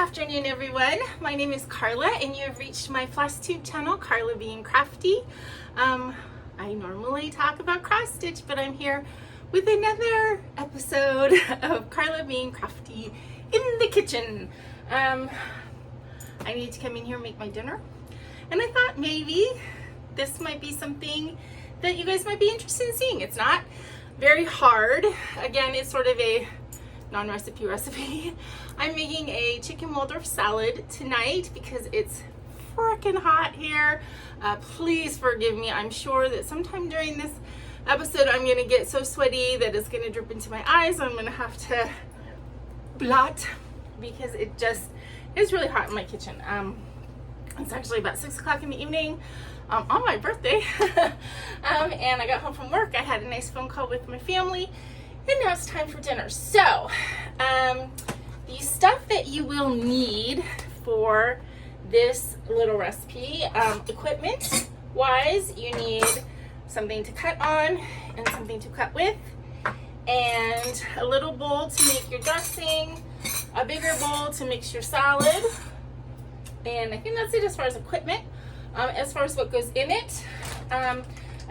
afternoon, everyone. My name is Karla, and you have reached my FlossTube channel, Karla being Crafty. I normally talk about cross stitch, but I'm here with another episode of Karla being Crafty in the kitchen. I need to come in here and make my dinner, and I thought maybe this might be something that you guys might be interested in seeing. It's not very hard. Again, it's sort of a recipe. I'm making a chicken Waldorf salad tonight because it's freaking hot here. Please forgive me. I'm sure that sometime during this episode I'm gonna get so sweaty that it's gonna drip into my eyes. I'm gonna have to blot because it just is really hot in my kitchen. It's actually about 6 o'clock in the evening on my birthday. And I got home from work. I had a nice phone call with my family, and now it's time for dinner. So, the stuff that you will need for this little recipe, equipment wise, you need something to cut on and something to cut with, and a little bowl to make your dressing, a bigger bowl to mix your salad, and I think that's it as far as equipment. As far as what goes in it, a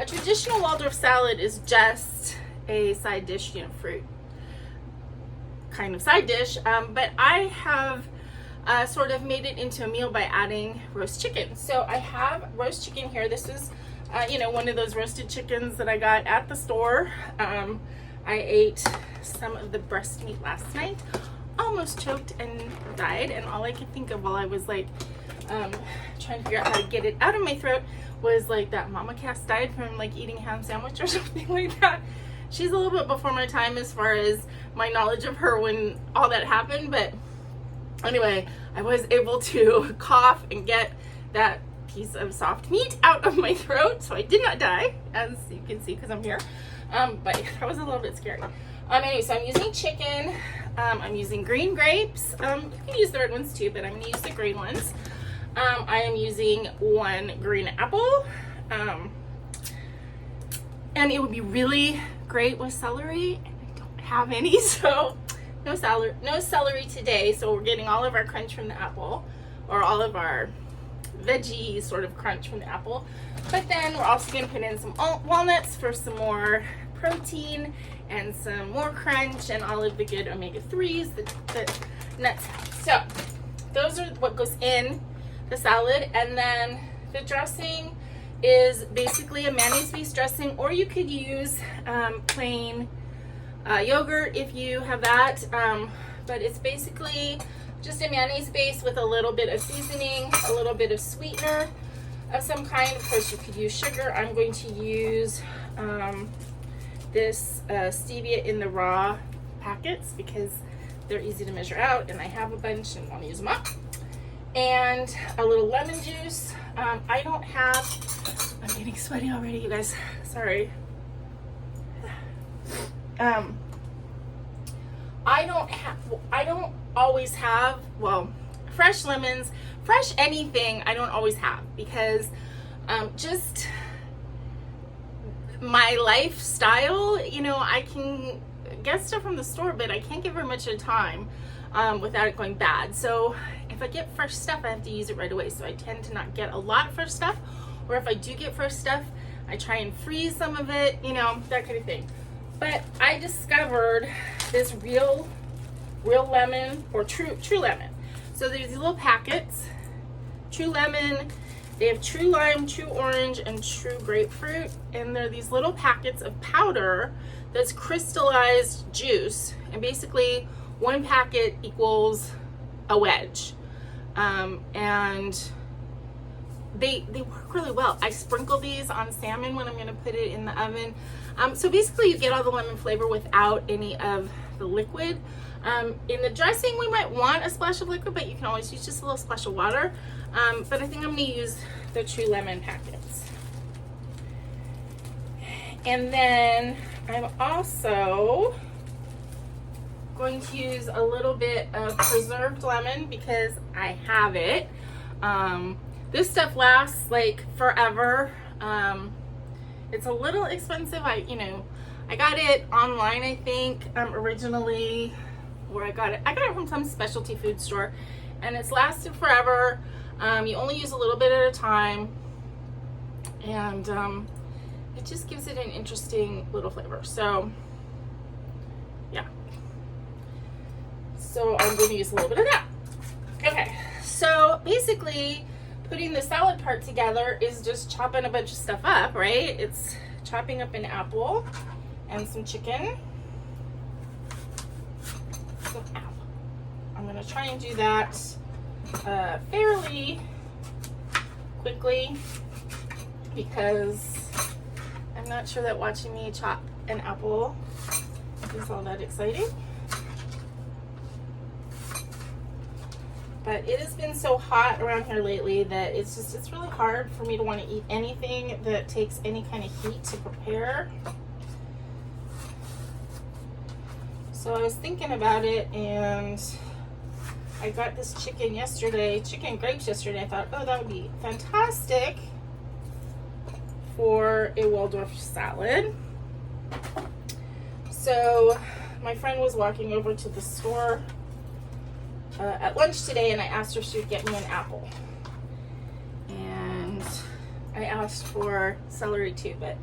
traditional Waldorf salad is just a side dish, fruit kind of side dish, but I have sort of made it into a meal by adding roast chicken. So I have roast chicken here. This is one of those roasted chickens that I got at the store. I ate some of the breast meat last night, almost choked and died, and all I could think of while I was like trying to figure out how to get it out of my throat was like that Mama Cass died from like eating ham sandwich or something like that. She's a little bit before my time as far as my knowledge of her when all that happened, but anyway, I was able to cough and get that piece of soft meat out of my throat, so I did not die, as you can see because I'm here, but that was a little bit scary. Anyway, so I'm using chicken, I'm using green grapes, you can use the red ones too, but I'm going to use the green ones. I am using 1 green apple, and it would be really great with celery, and I don't have any, so no celery today. So we're getting all of our crunch from the apple, or all of our veggie sort of crunch from the apple. But then we're also going to put in some walnuts for some more protein and some more crunch and all of the good omega-3s that nuts have. So those are what goes in the salad, and then the dressing is basically a mayonnaise-based dressing, or you could use plain yogurt if you have that, but it's basically just a mayonnaise base with a little bit of seasoning, a little bit of sweetener of some kind. Of course, you could use sugar. I'm going to use this stevia in the raw packets because they're easy to measure out, and I have a bunch and want to use them up. And a little lemon juice. I don't have, I'm getting sweaty already, you guys, sorry. I don't always have, well, fresh lemons, fresh anything I don't always have, because just my lifestyle, I can get stuff from the store, but I can't give her much of time without it going bad. So if I get fresh stuff, I have to use it right away. So I tend to not get a lot of fresh stuff, or if I do get fresh stuff, I try and freeze some of it, that kind of thing. But I discovered this real lemon, or true lemon. So there's these little packets, true lemon. They have true lime, true orange, and true grapefruit. And they're these little packets of powder that's crystallized juice. And basically 1 packet equals a wedge. And they work really well. I sprinkle these on salmon when I'm going to put it in the oven. So basically you get all the lemon flavor without any of the liquid. In the dressing, we might want a splash of liquid, but you can always use just a little splash of water. But I think I'm going to use the true lemon packets. And then I'm also going to use a little bit of preserved lemon because I have it. This stuff lasts like forever. It's a little expensive. I got it online, I think, originally, where I got it from some specialty food store, and it's lasted forever. You only use a little bit at a time, and it just gives it an interesting little flavor. So yeah, so I'm going to use a little bit of that. Okay, so basically putting the salad part together is just chopping a bunch of stuff up, right? It's chopping up an apple and some chicken. I'm going to try and do that fairly quickly, because I'm not sure that watching me chop an apple is all that exciting. But it has been so hot around here lately that it's really hard for me to want to eat anything that takes any kind of heat to prepare. So I was thinking about it, and I got this chicken grapes yesterday. I thought, oh, that would be fantastic for a Waldorf salad. So my friend was walking over to the store at lunch today, and I asked her if she would get me an apple. And I asked for celery too, but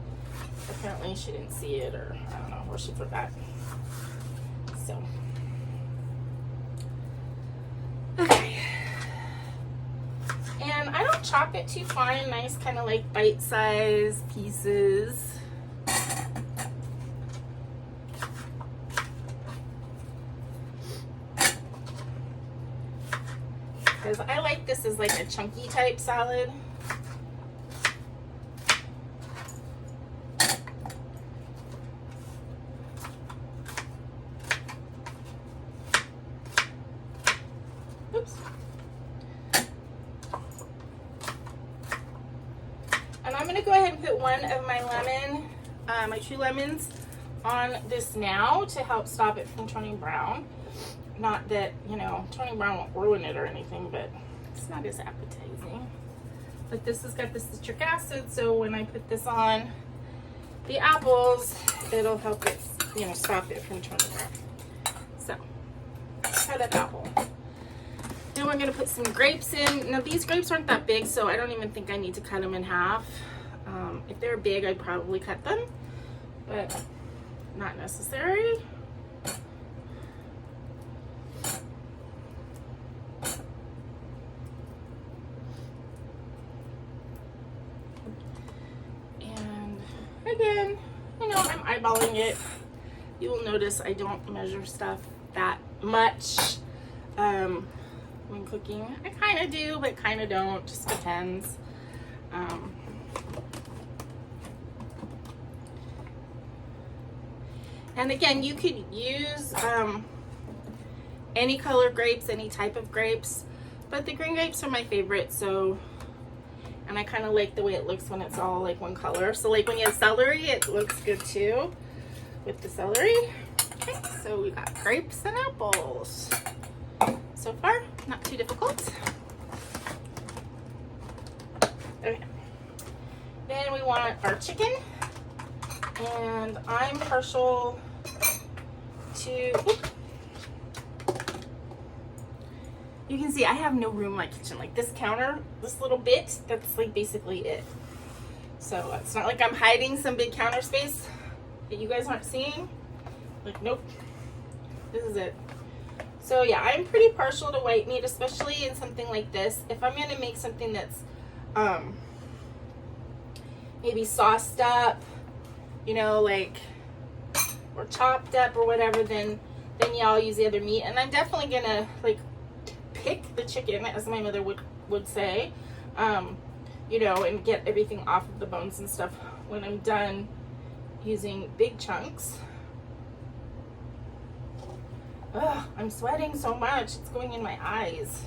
apparently she didn't see it, or I don't know, or she forgot. So, okay. And I don't chop it too fine, nice kind of like bite-sized pieces. Because I like this as like a chunky type salad. Oops. And I'm going to go ahead and put one of my my 2 lemons on this now to help stop it from turning brown. Not that, you know, turning brown won't ruin it or anything, but it's not as appetizing. But this has got the citric acid, so when I put this on the apples, it'll help it, you know, stop it from turning brown. So, try that apple. Then we're going to put some grapes in. Now, these grapes aren't that big, so I don't even think I need to cut them in half. If they're big, I'd probably cut them, but not necessary. Again, you know, I'm eyeballing it. You will notice I don't measure stuff that much when cooking. I kind of do, but kind of don't. Just depends. And again, you could use any color grapes, any type of grapes, but the green grapes are my favorite. So. And I kind of like the way it looks when it's all like one color. So like when you have celery, it looks good too with the celery. Okay, so we got grapes and apples. So far, not too difficult. Okay. Then we want our chicken. And I'm partial to... You can see I have no room in my kitchen. Like this counter, this little bit, that's like basically it. So it's not like I'm hiding some big counter space that you guys aren't seeing. Like, nope, this is it. So yeah, I'm pretty partial to white meat, especially in something like this. If I'm gonna make something that's maybe sauced up, you know, like, or chopped up or whatever, then yeah, I'll use the other meat. And I'm definitely gonna like pick the chicken, as my mother would say, you know, and get everything off of the bones and stuff when I'm done using big chunks. Ugh, I'm sweating so much, it's going in my eyes.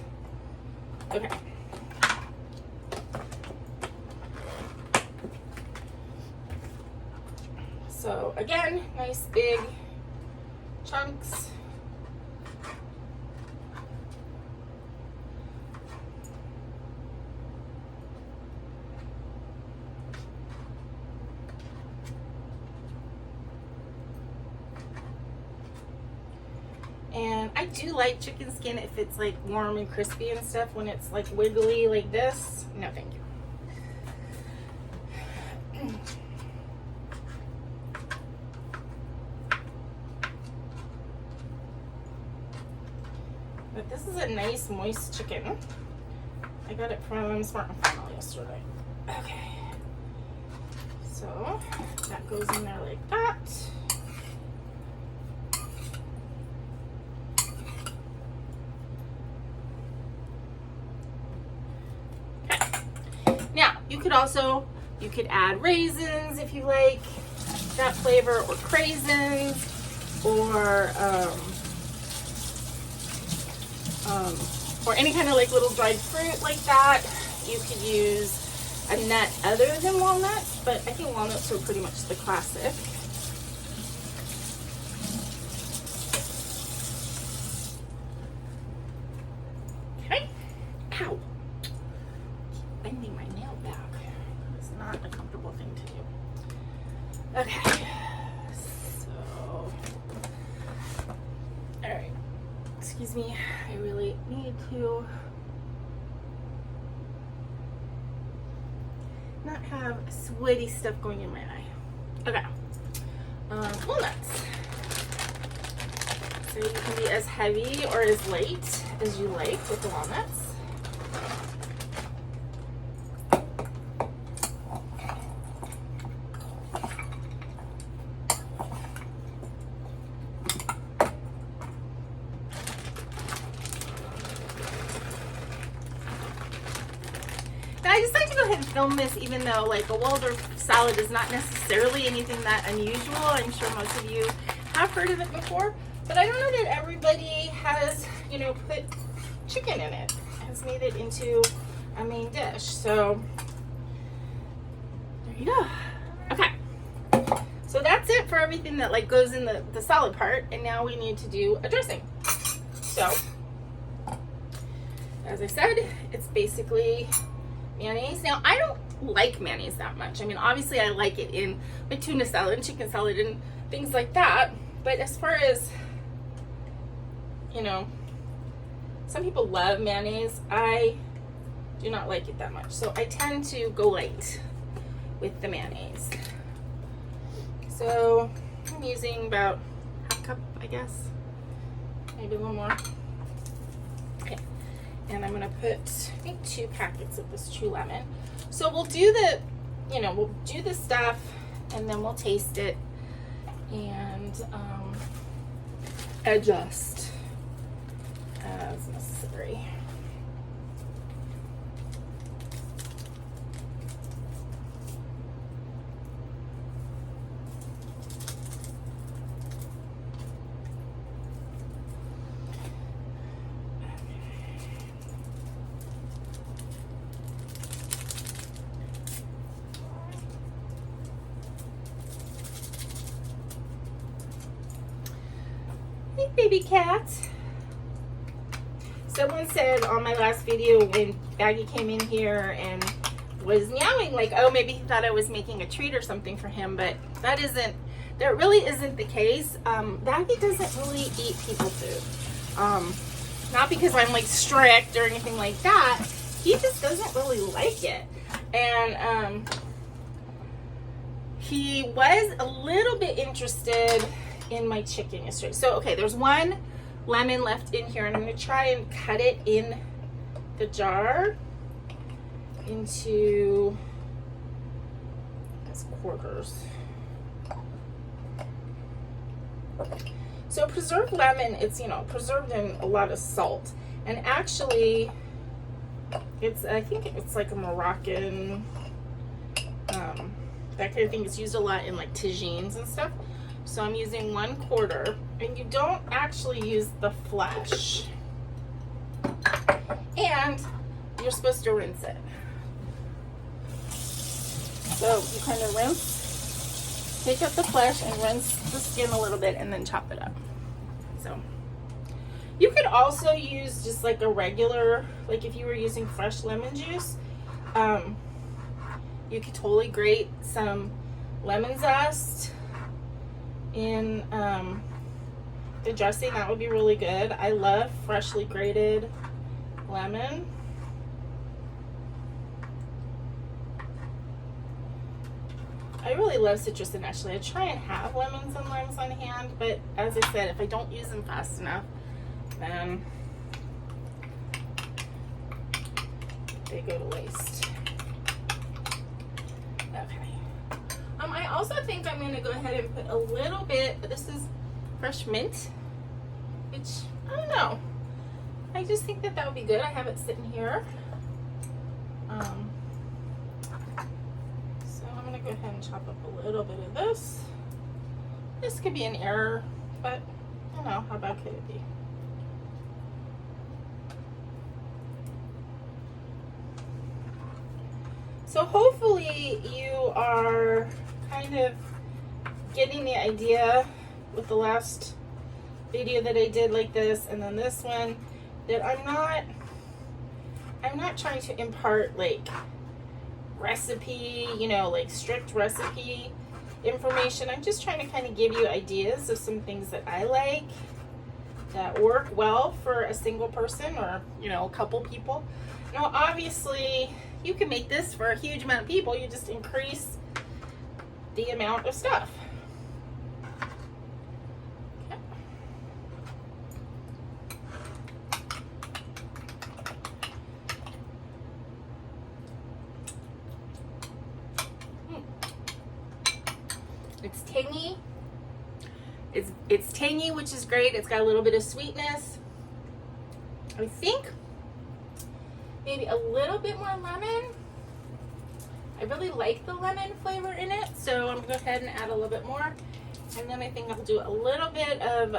Okay. So again, nice big chunks. And I do like chicken skin if it's like warm and crispy and stuff. When it's like wiggly like this, no thank you. But this is a nice moist chicken. I got it from Smart and Final yesterday. Okay. So that goes in there like that. Okay. Now you could add raisins if you like that flavor, or craisins, or any kind of like little dried fruit like that. You could use a nut other than walnuts, but I think walnuts are pretty much the classic. Okay. Ow. Bending my nail back. It's not a comfortable thing to do. Okay. So, all right. Excuse me. I really need to not have sweaty stuff going in my eye. Okay. Walnuts. So you can be as heavy or as light as you like with the walnuts. I decided to go ahead and film this, even though like a Waldorf salad is not necessarily anything that unusual. I'm sure most of you have heard of it before, but I don't know that everybody has, you know, put chicken in it, has made it into a main dish. So there you go. Okay, so that's it for everything that like goes in the salad part, and now we need to do a dressing. So as I said, it's basically mayonnaise. Now, I don't like mayonnaise that much. I mean, obviously I like it in my tuna salad and chicken salad and things like that. But as far as, you know, some people love mayonnaise. I do not like it that much. So I tend to go light with the mayonnaise. So I'm using about half cup, I guess. Maybe a little more. Okay. And I'm gonna put, I think, 2 packets of this True Lemon. So we'll do the, you know, we'll do the stuff and then we'll taste it and adjust as necessary. Hey, baby cat. Someone said on my last video when Baggy came in here and was meowing, like, oh, maybe he thought I was making a treat or something for him, but that really isn't the case. Baggy doesn't really eat people food. Not because I'm like strict or anything like that. He just doesn't really like it. And he was a little bit interested in my chicken yesterday. So, okay, there's 1 lemon left in here, and I'm going to try and cut it in the jar into quarters. So preserved lemon, it's, you know, preserved in a lot of salt, and actually it's, I think it's like a Moroccan that kind of thing. It's used a lot in like tagines and stuff. So I'm using 1/4, and you don't actually use the flesh. And you're supposed to rinse it. So you kind of rinse, take out the flesh and rinse the skin a little bit and then chop it up. So you could also use just like a regular, like if you were using fresh lemon juice, you could totally grate some lemon zest in the dressing, that would be really good. I love freshly grated lemon. I really love citrus, and actually I try and have lemons and limes on hand, but as I said, if I don't use them fast enough, then they go to waste. Okay. I also think I'm going to go ahead and put a little bit, this is fresh mint, which, I don't know. I just think that would be good. I have it sitting here. So I'm going to go ahead and chop up a little bit of this. This could be an error, but I don't know. How bad could it be? So hopefully you are kind of getting the idea with the last video that I did like this and then this one, that I'm not trying to impart like recipe, you know, like strict recipe information. I'm just trying to kind of give you ideas of some things that I like that work well for a single person or, you know, a couple people. Now obviously you can make this for a huge amount of people. You just increase the amount of stuff. Okay. It's tangy. It's tangy, which is great. It's got a little bit of sweetness. I think maybe a little bit more lemon. I really like the lemon flavor in it, so I'm gonna go ahead and add a little bit more. And then I think I'll do a little bit of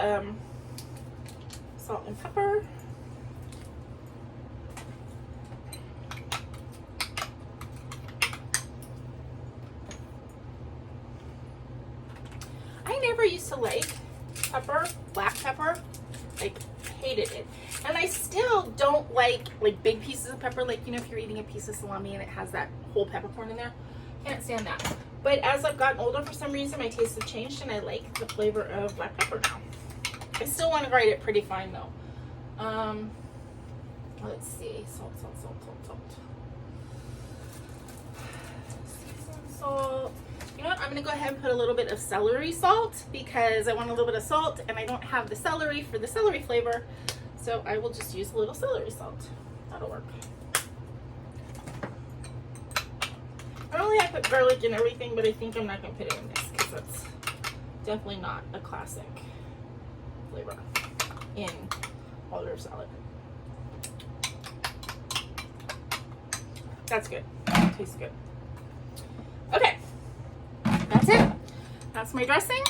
salt and pepper. I never used to like pepper, black pepper, like hated it. And I still don't like big pieces of pepper, like, you know, if you're eating a piece of salami and it has that whole peppercorn in there. Can't stand that. But as I've gotten older, for some reason my tastes have changed and I like the flavor of black pepper now. I still want to grate it pretty fine though. Let's see, salt. Seasoned salt. You know what, I'm gonna go ahead and put a little bit of celery salt because I want a little bit of salt and I don't have the celery for the celery flavor. So I will just use a little celery salt. That'll work. Normally I put garlic in everything, but I think I'm not gonna put it in this because that's definitely not a classic flavor in Waldorf salad. That's good. Tastes good. Okay. That's it. That's my dressing.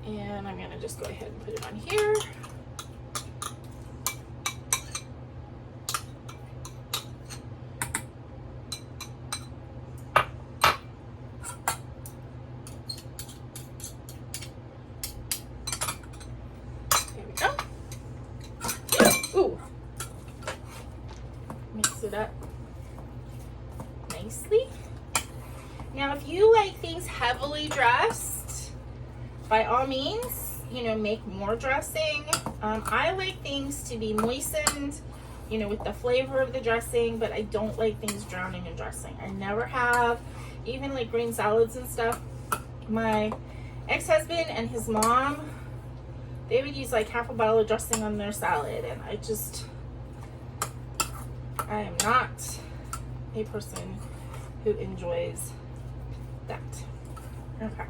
And I'm gonna just go ahead and put it on here. There we go. Ooh. Mix it up nicely. Now, if you like things heavily dressed, by all means, you know, make more dressing. I like things to be moistened, you know, with the flavor of the dressing, but I don't like things drowning in dressing. I never have. Even like green salads and stuff. My ex-husband and his mom, they would use like half a bottle of dressing on their salad, and I am not a person who enjoys that. Okay.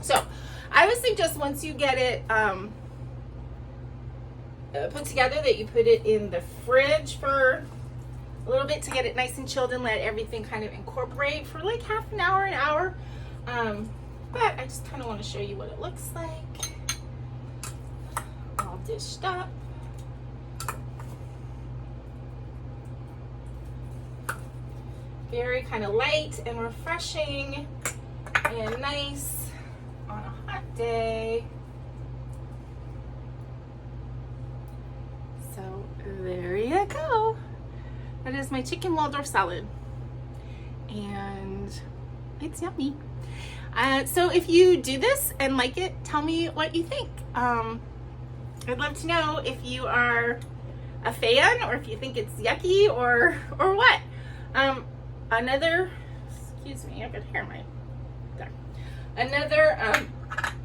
So I would suggest once you get it put together that you put it in the fridge for a little bit to get it nice and chilled and let everything kind of incorporate for like half an hour. But I just kind of want to show you what it looks like. All dished up. Very kind of light and refreshing and nice on a hot day. So there you go. That is my chicken Waldorf salad. And it's yummy. So if you do this and like it, tell me what you think. I'd love to know if you are a fan or if you think it's yucky or what. Another, excuse me, I got hair in my there. Another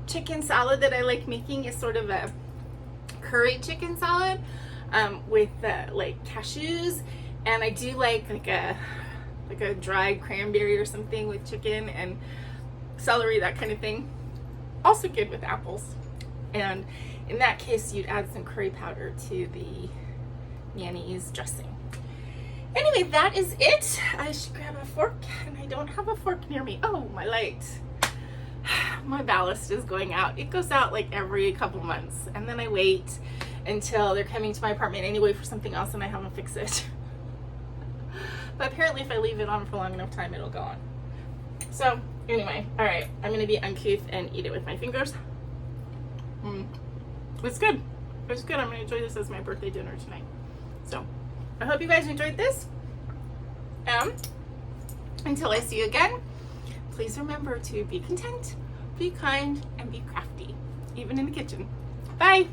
chicken salad that I like making is sort of a curry chicken salad with like cashews, and I do like a dried cranberry or something with chicken and celery, that kind of thing. Also good with apples. And in that case, you'd add some curry powder to the mayonnaise dressing. Anyway, that is it. I should grab a fork, and I don't have a fork near me. Oh, my light. My ballast is going out. It goes out like every couple months, and then I wait until they're coming to my apartment anyway for something else, and I have them fix it. But apparently if I leave it on for long enough time, it'll go on. So anyway, all right, I'm gonna be uncouth and eat it with my fingers. It's good. It's good. I'm gonna enjoy this as my birthday dinner tonight. So I hope you guys enjoyed this. Until I see you again, please remember to be content, be kind, and be crafty, even in the kitchen. Bye.